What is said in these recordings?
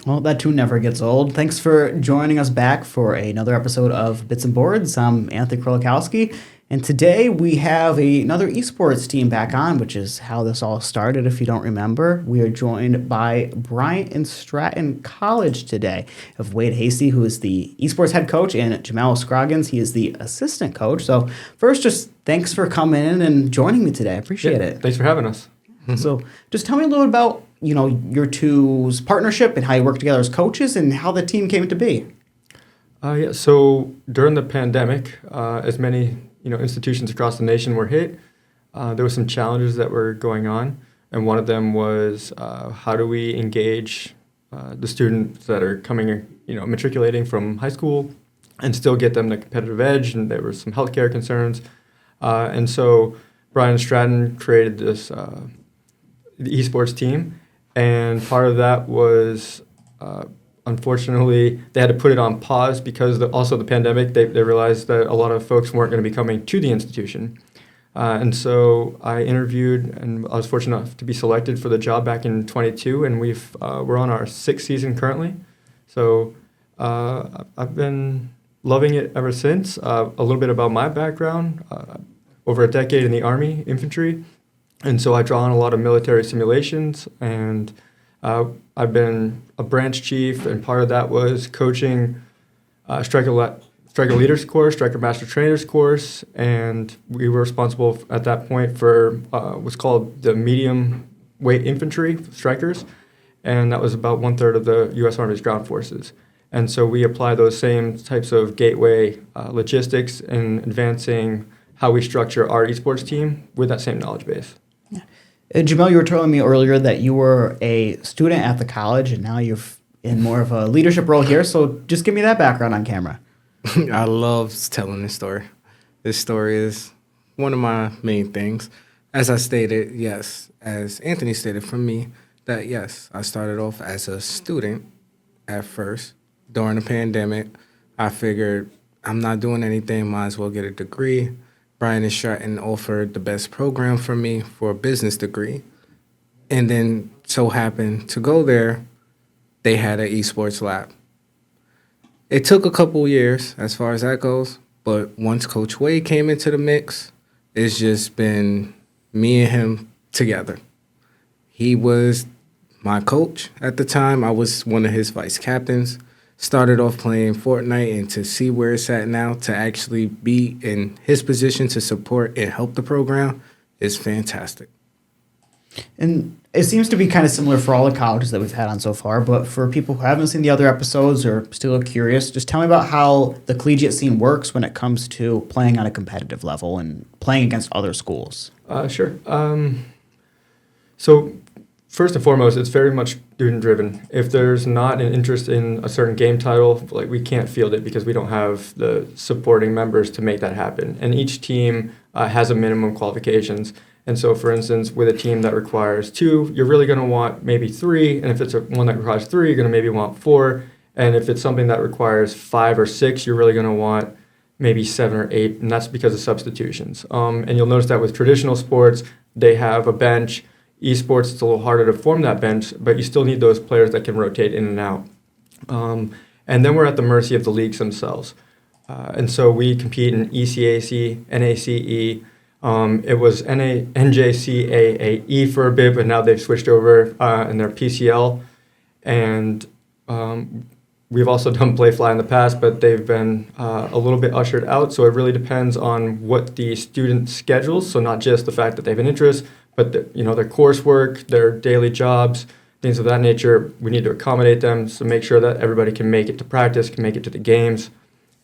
Well, that tune never gets old. Thanks for joining us back for another episode of Bits and Boards. I'm Anthony Krolikowski, and today we have another esports team back on, which is how this all started, if you don't remember. We are joined by Bryant and Stratton College today of Wade Hasty, who is the esports head coach, and Jamel Scroggins, he is the assistant coach. So first, just thanks for coming in and joining me today. I appreciate it. Thanks for having us. So just tell me a little bit about, your two's partnership and how you work together as coaches and how the team came to be. So during the pandemic, as many institutions across the nation were hit, there were some challenges that were going on, and one of them was how do we engage the students that are coming, matriculating from high school, and still get them the competitive edge. And there were some healthcare concerns, and so Brian Stratton created this the esports team, and part of that was. Unfortunately, they had to put it on pause because also the pandemic. They realized that a lot of folks weren't going to be coming to the institution. And so I interviewed, and I was fortunate enough to be selected for the job back in 22, and we're on our 6th season currently. So I've been loving it ever since. A little bit about my background, over a decade in the Army infantry, and so I draw on a lot of military simulations, and I've been a branch chief, and part of that was coaching Striker Leaders course, Striker Master Trainers course, and we were responsible at that point for what's called the medium weight infantry strikers, and that was about 1/3 of the U.S. Army's ground forces. And so we apply those same types of gateway logistics in advancing how we structure our esports team with that same knowledge base. Jamel, you were telling me earlier that you were a student at the college, and now you're in more of a leadership role here. So just give me that background on camera. I love telling this story. This story is one of my main things. As I stated, yes, as Anthony stated for me, that yes, I started off as a student at first. During the pandemic, I figured I'm not doing anything, might as well get a degree. Bryant and Stratton offered the best program for me for a business degree. And then so happened to go there, they had an esports lab. It took a couple years as far as that goes, but once Coach Wade came into the mix, it's just been me and him together. He was my coach at the time. I was one of his vice captains. Started off playing Fortnite, and to see where it's at now, to actually be in his position to support and help the program is fantastic. And it seems to be kind of similar for all the colleges that we've had on so far, but for people who haven't seen the other episodes or still are curious, just tell me about how the collegiate scene works when it comes to playing on a competitive level and playing against other schools. Sure. So first and foremost, it's very much student-driven. If there's not an interest in a certain game title, like we can't field it because we don't have the supporting members to make that happen. And each team has a minimum qualifications. And so, for instance, with a team that requires 2, you're really going to want maybe 3. And if it's one that requires 3, you're going to maybe want 4. And if it's something that requires 5 or 6, you're really going to want maybe 7 or 8. And that's because of substitutions. And you'll notice that with traditional sports, they have a bench. Esports, it's a little harder to form that bench, but you still need those players that can rotate in and out. And then we're at the mercy of the leagues themselves. And so we compete in ECAC, NACE. It was NJCAAE for a bit, but now they've switched over in their PCL. And we've also done Playfly in the past, but they've been a little bit ushered out. So it really depends on what the student schedules. So not just the fact that they have an interest, but their coursework, their daily jobs, things of that nature. We need to accommodate them to make sure that everybody can make it to practice, can make it to the games,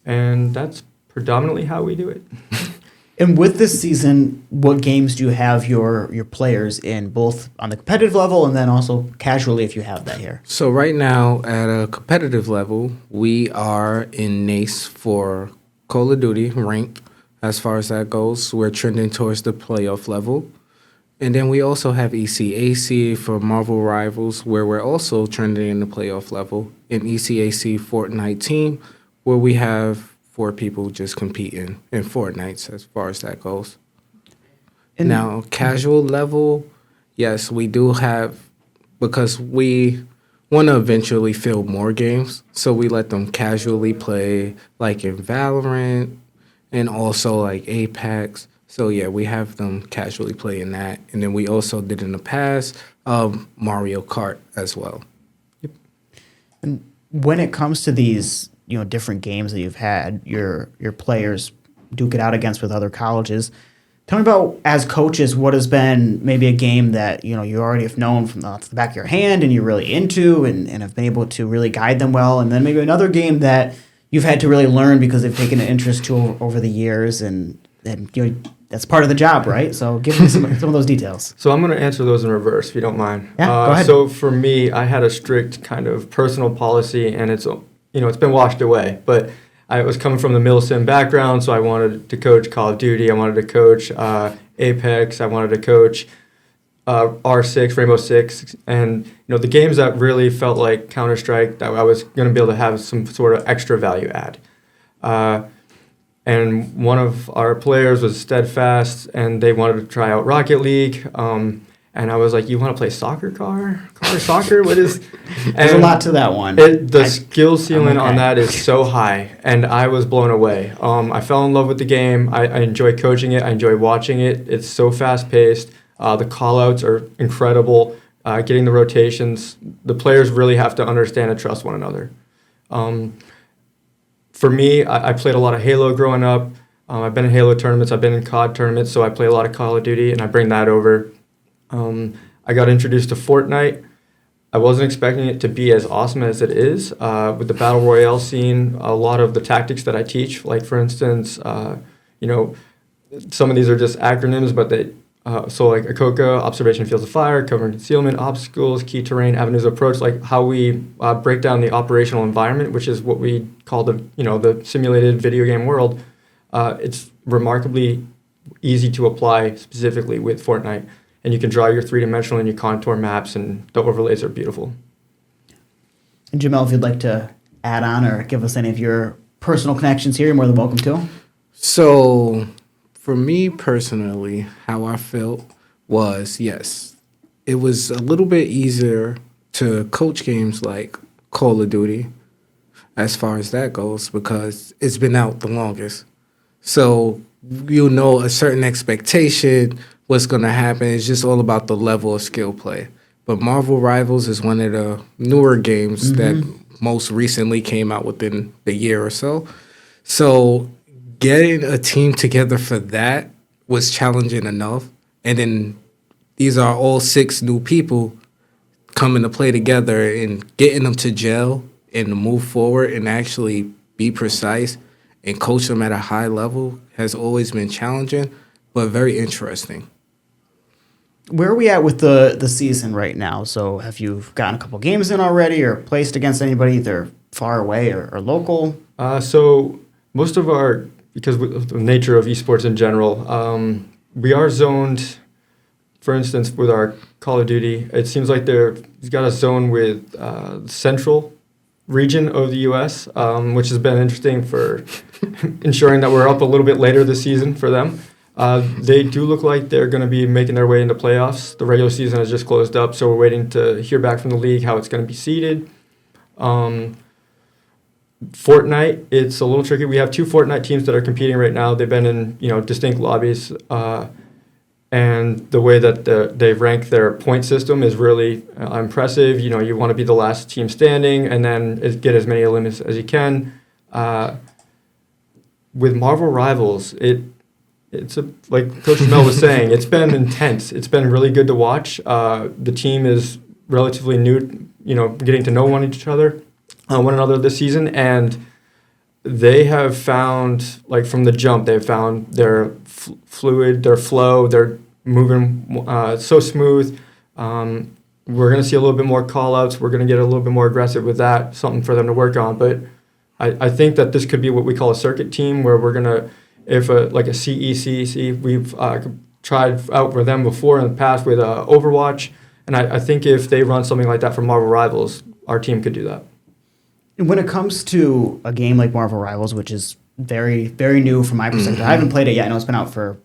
and that's predominantly how we do it. And with this season, what games do you have your players in, both on the competitive level and then also casually if you have that here? So right now, at a competitive level, we are in NACE for Call of Duty ranked. As far as that goes, we're trending towards the playoff level. And then we also have ECAC for Marvel Rivals, where we're also trending in the playoff level. In ECAC Fortnite team, where we have 4 people just competing in Fortnite as far as that goes. And now, casual level, yes, we do have, because we want to eventually field more games. So we let them casually play like in Valorant and also like Apex. So yeah, we have them casually play in that. And then we also did in the past Mario Kart as well. And when it comes to these, different games that you've had, your players duke it out against with other colleges. Tell me about, as coaches, what has been maybe a game that, you already have known from the back of your hand and you're really into and have been able to really guide them well. And then maybe another game that you've had to really learn because they've taken an interest to over the years and that's part of the job, right? So give me some of those details. So I'm going to answer those in reverse, if you don't mind. Yeah, go ahead. So for me, I had a strict kind of personal policy, and it's been washed away. But I was coming from the Milsim background, so I wanted to coach Call of Duty. I wanted to coach Apex. I wanted to coach R6, Rainbow Six, and the games that really felt like Counter-Strike that I was going to be able to have some sort of extra value add. And one of our players was Steadfast, and they wanted to try out Rocket League. And I was like, "You want to play car soccer? What is?" There's a lot to that one. The skill ceiling on that is so high, and I was blown away. I fell in love with the game. I enjoy coaching it. I enjoy watching it. It's so fast paced. The call outs are incredible. Getting the rotations. The players really have to understand and trust one another. For me, I played a lot of Halo growing up. I've been in Halo tournaments. I've been in COD tournaments, so I play a lot of Call of Duty, and I bring that over. I got introduced to Fortnite. I wasn't expecting it to be as awesome as it is. With the Battle Royale scene, a lot of the tactics that I teach, like for instance, some of these are just acronyms, but so like ACOCA, observation fields of fire, cover and concealment, obstacles, key terrain, avenues of approach, like how we break down the operational environment, which is what we call the simulated video game world. It's remarkably easy to apply specifically with Fortnite. And you can draw your three-dimensional and your contour maps, and the overlays are beautiful. And Jamel, if you'd like to add on or give us any of your personal connections here, you're more than welcome to. So for me personally, how I felt was, yes, it was a little bit easier to coach games like Call of Duty as far as that goes because it's been out the longest. So you know a certain expectation, what's going to happen. It's just all about the level of skill play. But Marvel Rivals is one of the newer games that most recently came out within the year or so. So getting a team together for that was challenging enough. And then these are all 6 new people coming to play together and getting them to gel and to move forward and actually be precise and coach them at a high level has always been challenging, but very interesting. Where are we at with the season right now? So have you gotten a couple games in already or placed against anybody either far away or local? So most of because of the nature of esports in general, we are zoned, for instance, with our Call of Duty. It seems like he's got a zone with central region of the U.S., which has been interesting for ensuring that we're up a little bit later this season for them. They do look like they're going to be making their way into playoffs. The regular season has just closed up, so we're waiting to hear back from the league how it's going to be seeded. Fortnite, it's a little tricky. We have 2 Fortnite teams that are competing right now. They've been in distinct lobbies, and the way that they rank their point system is really impressive. You want to be the last team standing and then get as many eliminations as you can. With Marvel Rivals, it's like Coach Mel was saying, it's been intense. It's been really good to watch. The team is relatively new, getting to know one another this season, and they have found, like from the jump, they've found their fluid, their flow, they're moving so smooth. We're going to see a little bit more call-outs. We're going to get a little bit more aggressive with that, something for them to work on. But I think that this could be what we call a circuit team, where we're going to, like a CEC, we've tried out for them before in the past with Overwatch. And I think if they run something like that for Marvel Rivals, our team could do that. When it comes to a game like Marvel Rivals, which is very, very new from my perspective, I haven't played it yet. I know it's been out for,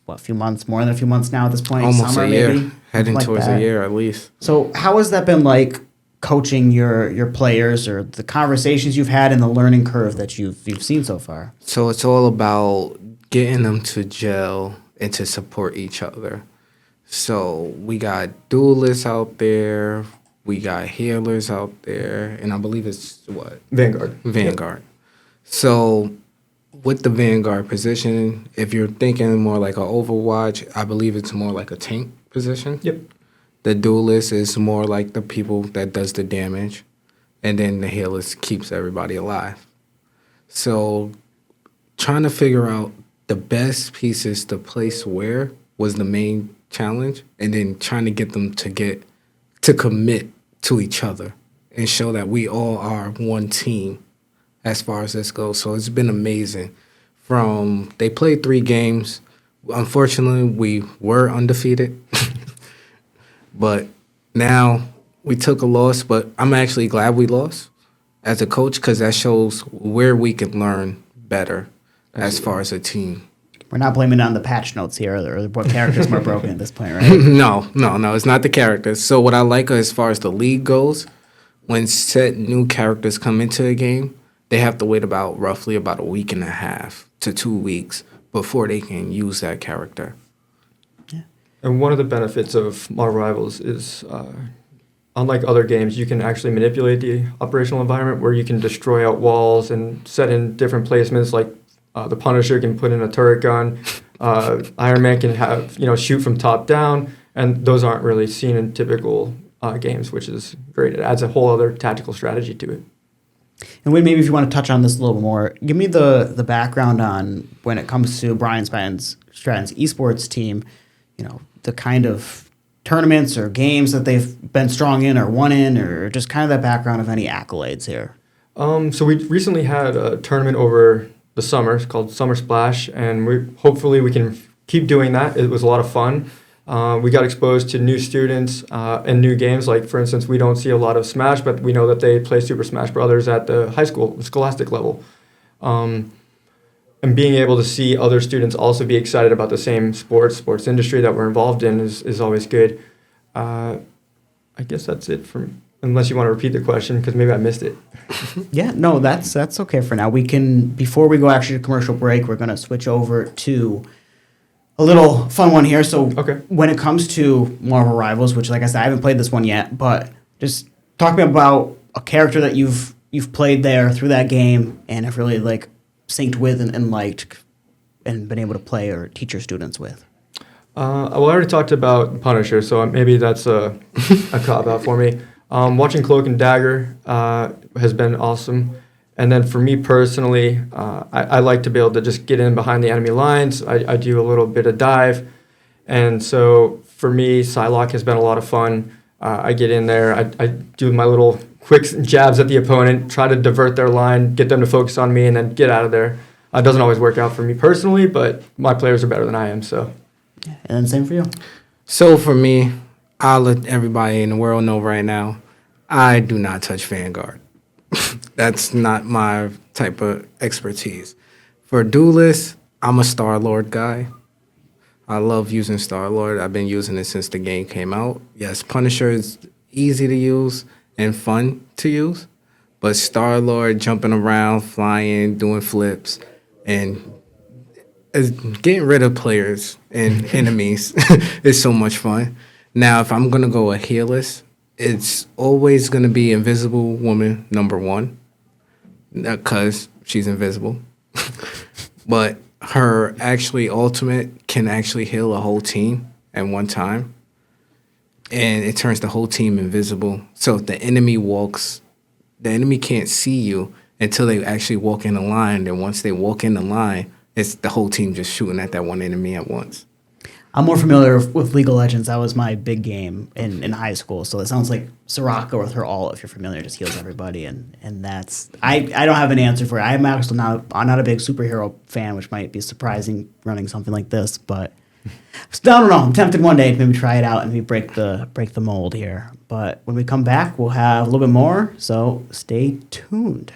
a few months, more than a few months now at this point. Almost Summer, a year. maybe? Heading like towards that. a year at least. So how has that been like coaching your players, or the conversations you've had and the learning curve that you've seen so far? So it's all about getting them to gel and to support each other. So we got duelists out there, we got healers out there, and I believe it's what? Vanguard. Vanguard. So with the Vanguard position, if you're thinking more like an Overwatch, I believe it's more like a tank position. Yep. The duelist is more like the people that does the damage, and then the healers keeps everybody alive. So trying to figure out the best pieces to place where was the main challenge, and then trying to get them to commit to each other and show that we all are one team as far as this goes. So it's been amazing. They played 3 games. Unfortunately, we were undefeated. But now we took a loss, but I'm actually glad we lost as a coach, because that shows where we can learn better as far as a team. We're not blaming it on the patch notes here, or what characters were broken at this point, right? No, it's not the characters. So what I like as far as the league goes, when set new characters come into a game, they have to wait roughly about a week and a half to 2 weeks before they can use that character. And one of the benefits of Marvel Rivals is, unlike other games, you can actually manipulate the operational environment, where you can destroy out walls and set in different placements. Like the Punisher can put in a turret gun, Iron Man can shoot from top down, and those aren't really seen in typical games, which is great. It adds a whole other tactical strategy to it. And Wade, maybe if you want to touch on this a little bit more, give me the background on when it comes to Bryant Stratton's eSports team, the kind of tournaments or games that they've been strong in or won in, or just kind of that background of any accolades here. So we recently had a tournament over the summer. It's called Summer Splash, and hopefully we can keep doing that. It was a lot of fun. We got exposed to new students and new games. Like, for instance, we don't see a lot of Smash, but we know that they play Super Smash Brothers at the high school, scholastic level. And being able to see other students also be excited about the same sports industry that we're involved in is always good. I guess that's it unless you want to repeat the question, because maybe I missed it. Yeah, no, that's okay for now. Before we go actually to commercial break, we're going to switch over to a little fun one here. So Okay. When it comes to Marvel Rivals, which, like I said, I haven't played this one yet, but just talk to me about a character that you've played there through that game and have really synced with and liked and been able to play or teach your students with. Well, I already talked about Punisher, so maybe that's a cop-out for me. Watching Cloak and Dagger has been awesome. And then for me personally, I like to be able to just get in behind the enemy lines. I do a little bit of dive. And so for me, Psylocke has been a lot of fun. I get in there, I do my little quick jabs at the opponent, try to divert their line, get them to focus on me, and then get out of there. It doesn't always work out for me personally, but my players are better than I am, so. And then same for you. So for me, I'll let everybody in the world know right now, I do not touch Vanguard. That's not my type of expertise. For duelists, I'm a Star-Lord guy. I love using Star-Lord. I've been using it since the game came out. Yes, Punisher is easy to use and fun to use, but Star-Lord jumping around, flying, doing flips, and getting rid of players and enemies is so much fun. Now, if I'm going to go a healers, it's always going to be Invisible Woman #1, because she's invisible. But her ultimate can actually heal a whole team at one time. And it turns the whole team invisible. So if the enemy can't see you until they actually walk in the line. Then once they walk in the line, it's the whole team just shooting at that one enemy at once. I'm more familiar with League of Legends. That was my big game in high school. So it sounds like Soraka with her ult, if you're familiar, just heals everybody. And that's I don't have an answer for it. I'm actually not a big superhero fan, which might be surprising running something like this. But I don't know. I'm tempted one day to maybe try it out and maybe break the mold here. But when we come back, we'll have a little bit more. So stay tuned.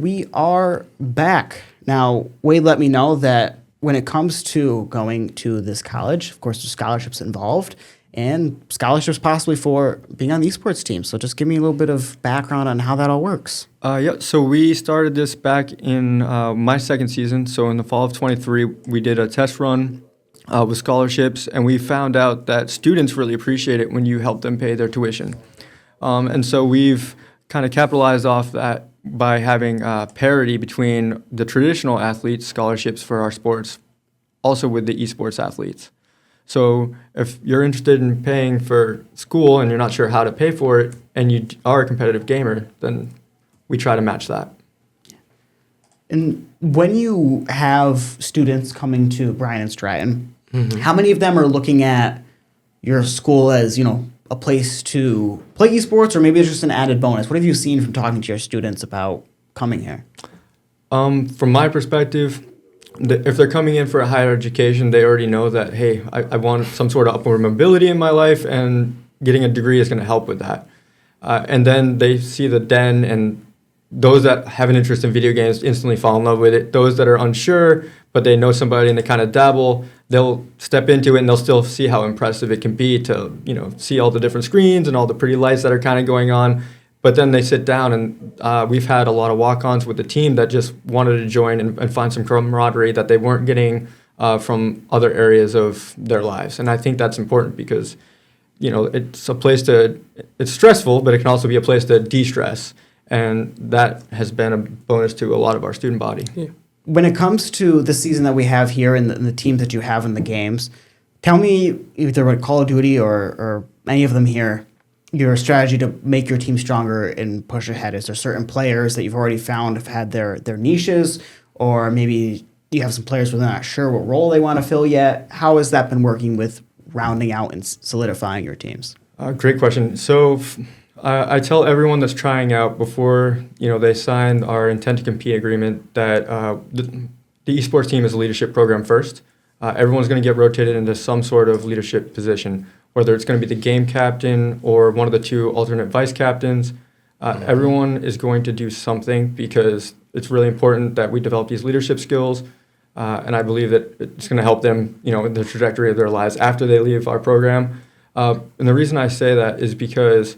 we are back. Now, Wade let me know that when it comes to going to this college, of course, there's scholarships involved and scholarships possibly for being on the esports team. So just give me a little bit of background on how that all works. So we started this back in my second season. So in the fall of 23, we did a test run with scholarships, and we found out that students really appreciate it when you help them pay their tuition. And so we've kind of capitalized off that by having parity between the traditional athletes' scholarships for our sports, also with the esports athletes. So if you're interested in paying for school and you're not sure how to pay for it, and you are a competitive gamer, then we try to match that. And when you have students coming to Bryant and Stratton, how many of them are looking at your school as, a place to play esports, or maybe it's just an added bonus? What have you seen from talking to your students about coming here? From my perspective, if they're coming in for a higher education, they already know that, hey, I want some sort of upward mobility in my life, and getting a degree is going to help with that. And then they see the den, and those that have an interest in video games instantly fall in love with it. Those that are unsure, but they know somebody and they kind of dabble, they'll step into it and they'll still see how impressive it can be to, see all the different screens and all the pretty lights that are kind of going on. But then they sit down, and we've had a lot of walk-ons with the team that just wanted to join and find some camaraderie that they weren't getting from other areas of their lives. And I think that's important because, it's a place it's stressful, but it can also be a place to de-stress. And that has been a bonus to a lot of our student body. Yeah. When it comes to the season that we have here and the teams that you have in the games, tell me either with Call of Duty or any of them here, your strategy to make your team stronger and push ahead. Is there certain players that you've already found have had their niches, or maybe you have some players where they're not sure what role they want to fill yet? How has that been working with rounding out and solidifying your teams? Great question. So I tell everyone that's trying out before they sign our intent to compete agreement that the esports team is a leadership program first. Everyone's going to get rotated into some sort of leadership position, whether it's going to be the game captain or one of the two alternate vice captains. Everyone is going to do something because it's really important that we develop these leadership skills. And I believe that it's going to help them, in the trajectory of their lives after they leave our program. And the reason I say that is because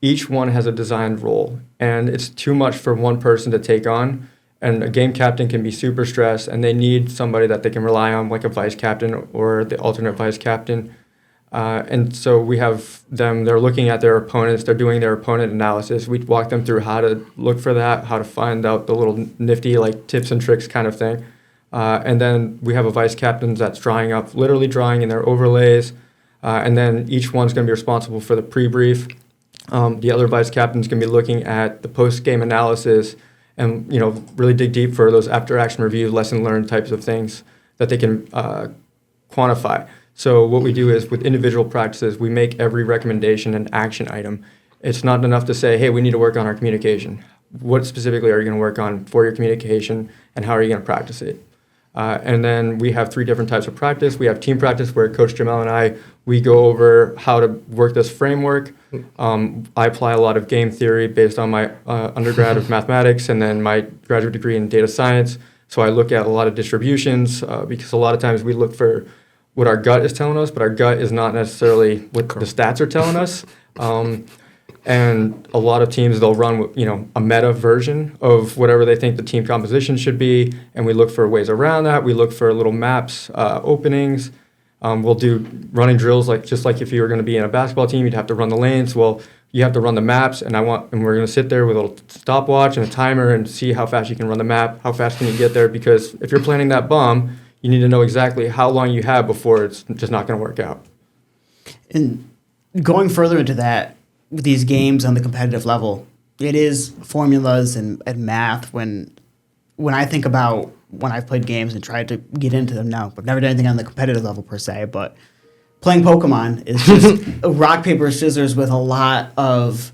each one has a designed role, and it's too much for one person to take on. And a game captain can be super stressed, and they need somebody that they can rely on, like a vice captain or the alternate vice captain. And so we have them, they're looking at their opponents, they're doing their opponent analysis. We walk them through how to look for that, how to find out the little nifty tips and tricks kind of thing. And then we have a vice captain that's literally drawing in their overlays. And then each one's going to be responsible for the pre-brief. The other vice captain's going to be looking at the post-game analysis and, really dig deep for those after-action review, lesson learned types of things that they can quantify. So what we do is with individual practices, we make every recommendation an action item. It's not enough to say, hey, we need to work on our communication. What specifically are you going to work on for your communication, and how are you going to practice it? And then we have 3 different types of practice. We have team practice where Coach Jamel and we go over how to work this framework. I apply a lot of game theory based on my undergrad of mathematics and then my graduate degree in data science. So I look at a lot of distributions because a lot of times we look for what our gut is telling us, but our gut is not necessarily what the stats are telling us. And a lot of teams, they'll run, a meta version of whatever they think the team composition should be, and we look for ways around that. We look for little maps, openings. We'll do running drills, just like if you were going to be in a basketball team, you'd have to run the lanes. Well, you have to run the maps, and we're going to sit there with a little stopwatch and a timer and see how fast you can run the map, how fast can you get there, because if you're planning that bomb, you need to know exactly how long you have before it's just not going to work out. And going further into that, with these games on the competitive level, it is formulas and math. When I think about when I've played games and tried to get into them now, I've never done anything on the competitive level per se, but playing Pokemon is just rock, paper, scissors with a lot of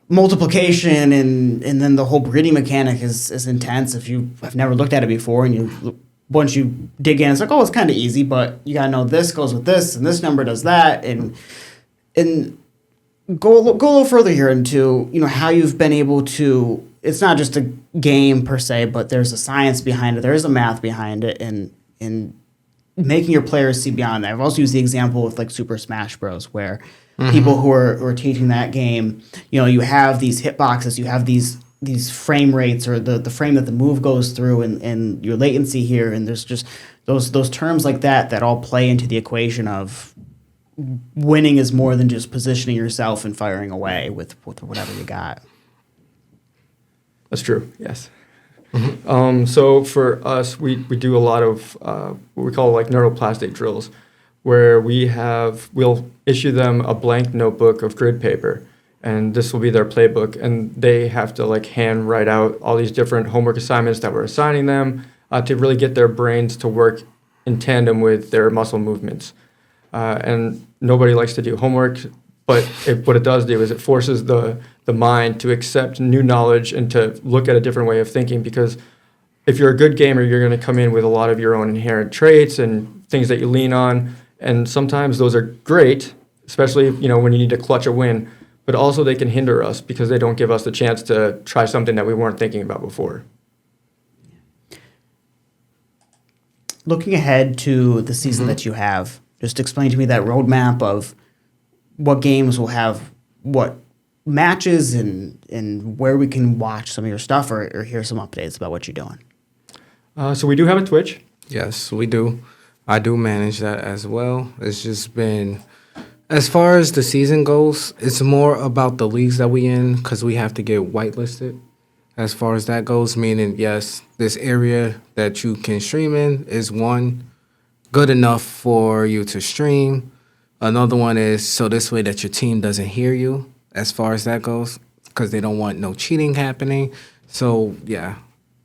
multiplication, and then the whole breeding mechanic is intense. If you have never looked at it before, and once you dig in, it's like, oh, it's kind of easy, but you gotta know this goes with this, and this number does that, and go a little further here into how you've been able to it's not just a game per se, but there's a science behind it. There is a math behind it, and making your players see beyond that. I've also used the example with like Super Smash Bros, where people who are teaching that game, you have these hitboxes, you have these frame rates, or the frame that the move goes through, and your latency here, and there's just those terms like that all play into the equation of winning is more than just positioning yourself and firing away with whatever you got. That's true, yes. So for us, we do a lot of what we call like neuroplastic drills, where we'll issue them a blank notebook of grid paper, and this will be their playbook, and they have to like hand write out all these different homework assignments that we're assigning them to really get their brains to work in tandem with their muscle movements. And nobody likes to do homework, but what it does do is it forces the mind to accept new knowledge and to look at a different way of thinking, because if you're a good gamer, you're going to come in with a lot of your own inherent traits and things that you lean on, and sometimes those are great, especially when you need to clutch a win, but also they can hinder us because they don't give us the chance to try something that we weren't thinking about before. Looking ahead to the season that you have, just explain to me that roadmap of what games will have what matches, and where we can watch some of your stuff or hear some updates about what you're doing. So we do have a Twitch. Yes, we do. I do manage that as well. It's just been, as far as the season goes, it's more about the leagues that we in, because we have to get whitelisted. As far as that goes, meaning, yes, this area that you can stream in is one, good enough for you to stream. Another one is so this way that your team doesn't hear you, as far as that goes, because they don't want no cheating happening. So, yeah,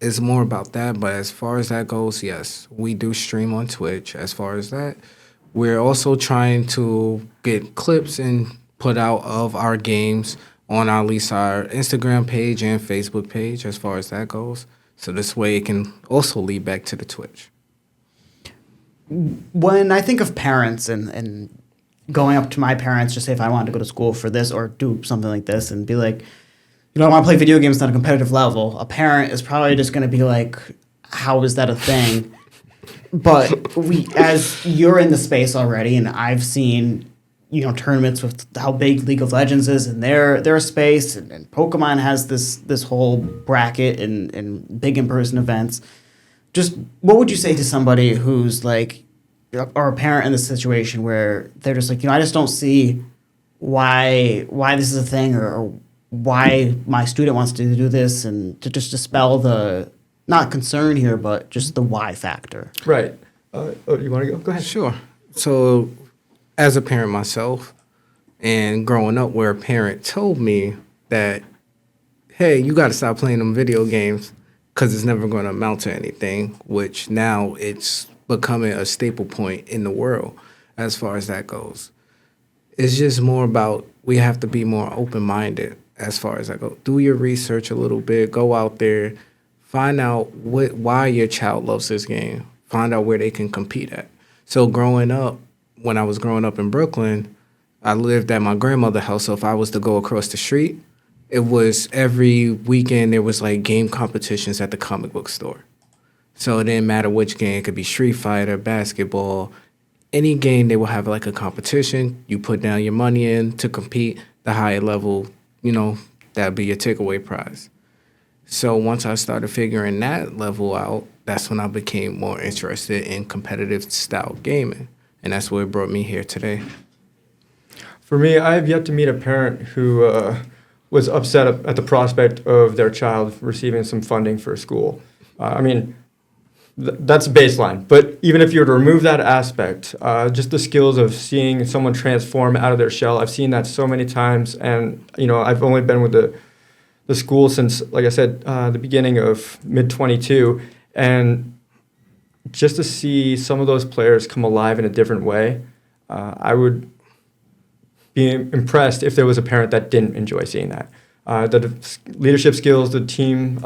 it's more about that. But as far as that goes, yes, we do stream on Twitch. As far as that, we're also trying to get clips and put out of our games on at least our Instagram page and Facebook page, as far as that goes. So this way it can also lead back to the Twitch. When I think of parents and going up to my parents, just say if I wanted to go to school for this or do something like this, and be like, I want to play video games on a competitive level, a parent is probably just going to be like, how is that a thing? But as you're in the space already, and I've seen tournaments with how big League of Legends is in their space, and Pokemon has this whole bracket and big in-person events. Just what would you say to somebody who's like, or a parent in this situation where they're just like, I just don't see why this is a thing, or why my student wants to do this, and to just dispel the, not concern here, but just the why factor. Right. You want to go? Go ahead. Sure. So, as a parent myself, and growing up where a parent told me that, hey, you got to stop playing them video games because it's never going to amount to anything, which now it's becoming a staple point in the world as far as that goes. It's just more about, we have to be more open-minded as far as that goes. Do your research a little bit. Go out there. Find out why your child loves this game. Find out where they can compete at. So growing up, when I was growing up in Brooklyn, I lived at my grandmother's house. So if I was to go across the street, it was every weekend there was like game competitions at the comic book store. So it didn't matter which game. It could be Street Fighter, basketball, any game. They will have like a competition. You put down your money in to compete. The higher level, that'd be your takeaway prize. So once I started figuring that level out, that's when I became more interested in competitive style gaming. And that's what brought me here today. For me, I have yet to meet a parent who was upset at the prospect of their child receiving some funding for school. That's baseline. But even if you were to remove that aspect, just the skills of seeing someone transform out of their shell, I've seen that so many times. And, I've only been with the school since, like I said, the beginning of mid-22. And just to see some of those players come alive in a different way, I would be impressed if there was a parent that didn't enjoy seeing that. The leadership skills, the team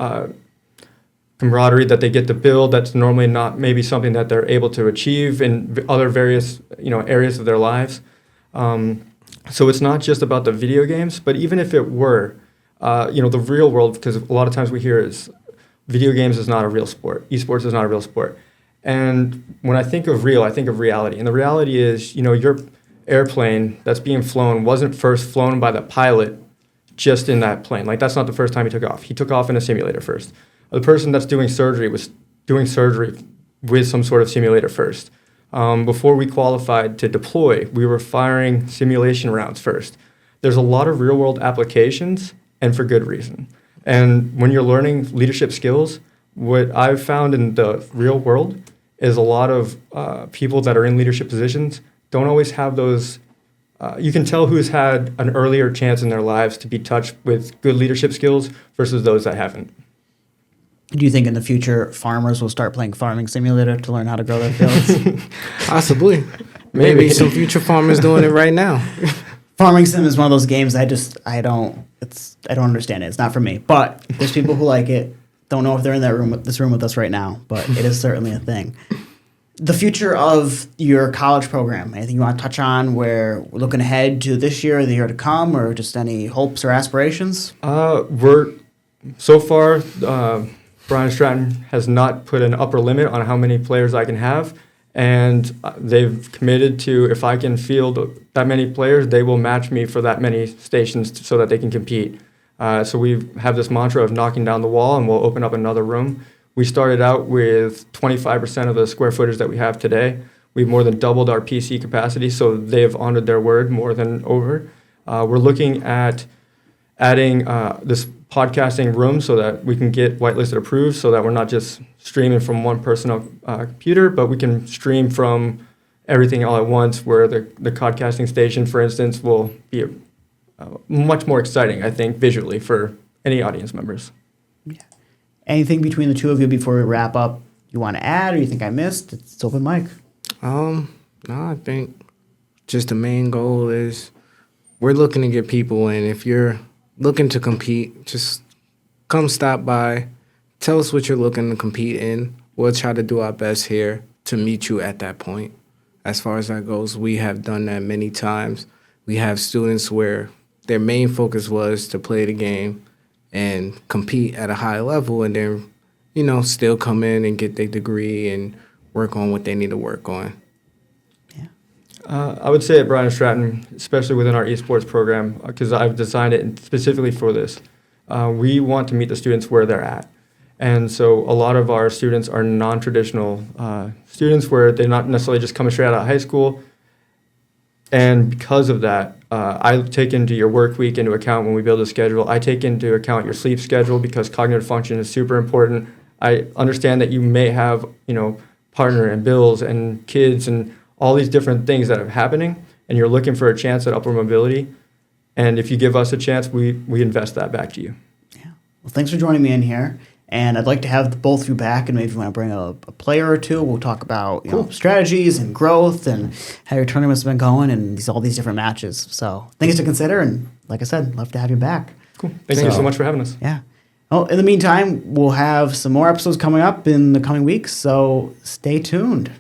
camaraderie that they get to build, that's normally not maybe something that they're able to achieve in other various areas of their lives. So it's not just about the video games, but even if it were, the real world, because a lot of times we hear is video games is not a real sport. Esports is not a real sport. And when I think of real, I think of reality. And the reality is, your airplane that's being flown wasn't first flown by the pilot just in that plane. Like, that's not the first time he took off. He took off in a simulator first. The person that's doing surgery was doing surgery with some sort of simulator first. Before we qualified to deploy, we were firing simulation rounds first. There's a lot of real-world applications, and for good reason. And when you're learning leadership skills, what I've found in the real world is a lot of people that are in leadership positions don't always have those. You can tell who's had an earlier chance in their lives to be touched with good leadership skills versus those that haven't. Do you think in the future farmers will start playing Farming Simulator to learn how to grow their fields? Possibly. Maybe some future farmers doing it right now. Farming Sim is one of those games I don't understand it. It's not for me. But there's people who like it. Don't know if they're in this room with us right now, but it is certainly a thing. The future of your college program, anything you want to touch on where we're looking ahead to this year or the year to come, or just any hopes or aspirations? So far, Bryant Stratton has not put an upper limit on how many players I can have, and they've committed to, if I can field that many players, they will match me for that many stations so that they can compete. So we have this mantra of knocking down the wall, and we'll open up another room. We started out with 25% of the square footage that we have today. We've more than doubled our PC capacity, so they've honored their word more than over. We're looking at adding this podcasting room so that we can get whitelisted approved, so that we're not just streaming from one personal computer, but we can stream from everything all at once, where the podcasting station, for instance, will be much more exciting, I think, visually for any audience members. Yeah. Anything between the two of you before we wrap up you want to add, or you think I missed? It's open mic. No, I think just the main goal is we're looking to get people in. If you're looking to compete, just come stop by, tell us what you're looking to compete in. We'll try to do our best here to meet you at that point. As far as that goes, we have done that many times. We have students where their main focus was to play the game and compete at a high level, and then, still come in and get their degree and work on what they need to work on. Yeah. I would say at Bryant Stratton, especially within our eSports program, because I've designed it specifically for this, we want to meet the students where they're at. And so a lot of our students are non-traditional students where they're not necessarily just coming straight out of high school. And because of that, I take into your work week into account when we build a schedule. I take into account your sleep schedule, because cognitive function is super important. I understand that you may have, partner and bills and kids and all these different things that are happening, and you're looking for a chance at upward mobility. And if you give us a chance, we invest that back to you. Yeah. Well, thanks for joining me in here. And I'd like to have both of you back, and maybe if you want to bring a player or two, we'll talk about strategies and growth and how your tournament's been going and all these different matches. So things to consider, and like I said, love to have you back. Cool. Thank you so much for having us. Yeah. Well, in the meantime, we'll have some more episodes coming up in the coming weeks, so stay tuned.